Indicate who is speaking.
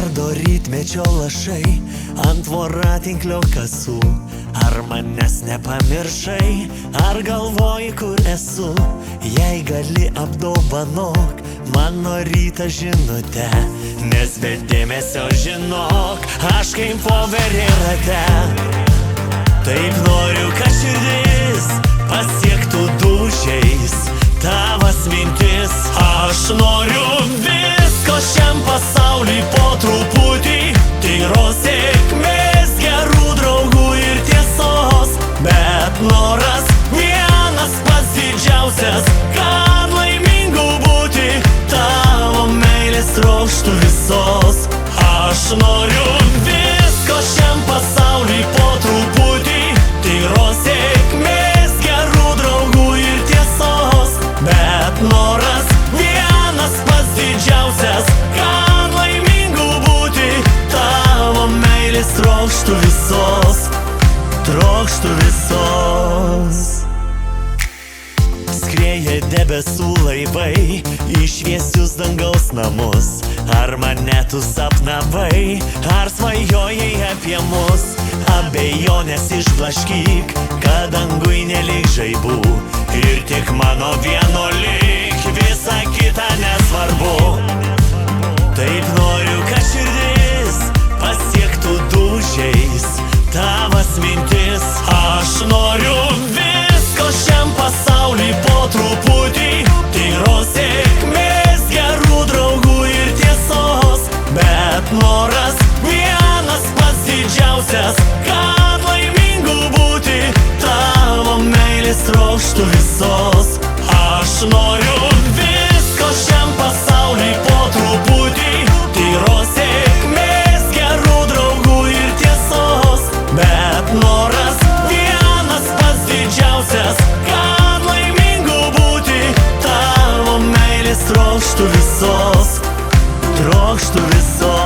Speaker 1: Nardo rytmečio lašai ant voratinklio kasų. Ar manęs nepamiršai, ar galvoji, kur esu? Jei gali, apdovanok mano rytą žinutę, nes be dėmesio žinok, aš kaip voverė rate. Taip noriu, kad širdis pasiektų dūžiais tavas mintis. Aš noriu visko šiam pasauliui po truputį, tyros sėkmės, gerų draugų ir tiesos. Bet noras vienas pats didžiausias, kad laimingu būti, tavo meilės trokštu visos. Aš noriu visko šiam pasauliui po truputį, tyros sėkmės, gerų draugų ir tiesos. Bet noras vienas pats didžiausias, kad laimingu būti, tavo meilės trokštu visos, trokštu visos. Skrieja debesų laivai į šviesius dangaus namus. Ar mane tu sapnavai, ar svajojai apie mus? Abejonės išblaškyk, kad dangui neliks žaibų, ir tik mano vieno lik, visa kita nesvarbu. Taip noriu, kad širdis pasiektų dūžiais tavas mintis. Aš noriu visko šiam pasauliui po truputį, tyros sėkmės, gerų draugų ir tiesos. Bet noras vienas pats didžiausias, kad laimingu būti, tavo meilės trokštu visos. Aš noriu visko šiam pasauliui po truputį, tyros sėkmės, gerų draugų ir tiesos. Bet noras vienas pats didžiausias, kad laimingu būti, tavo meilės trokštu visos, trokštu visos.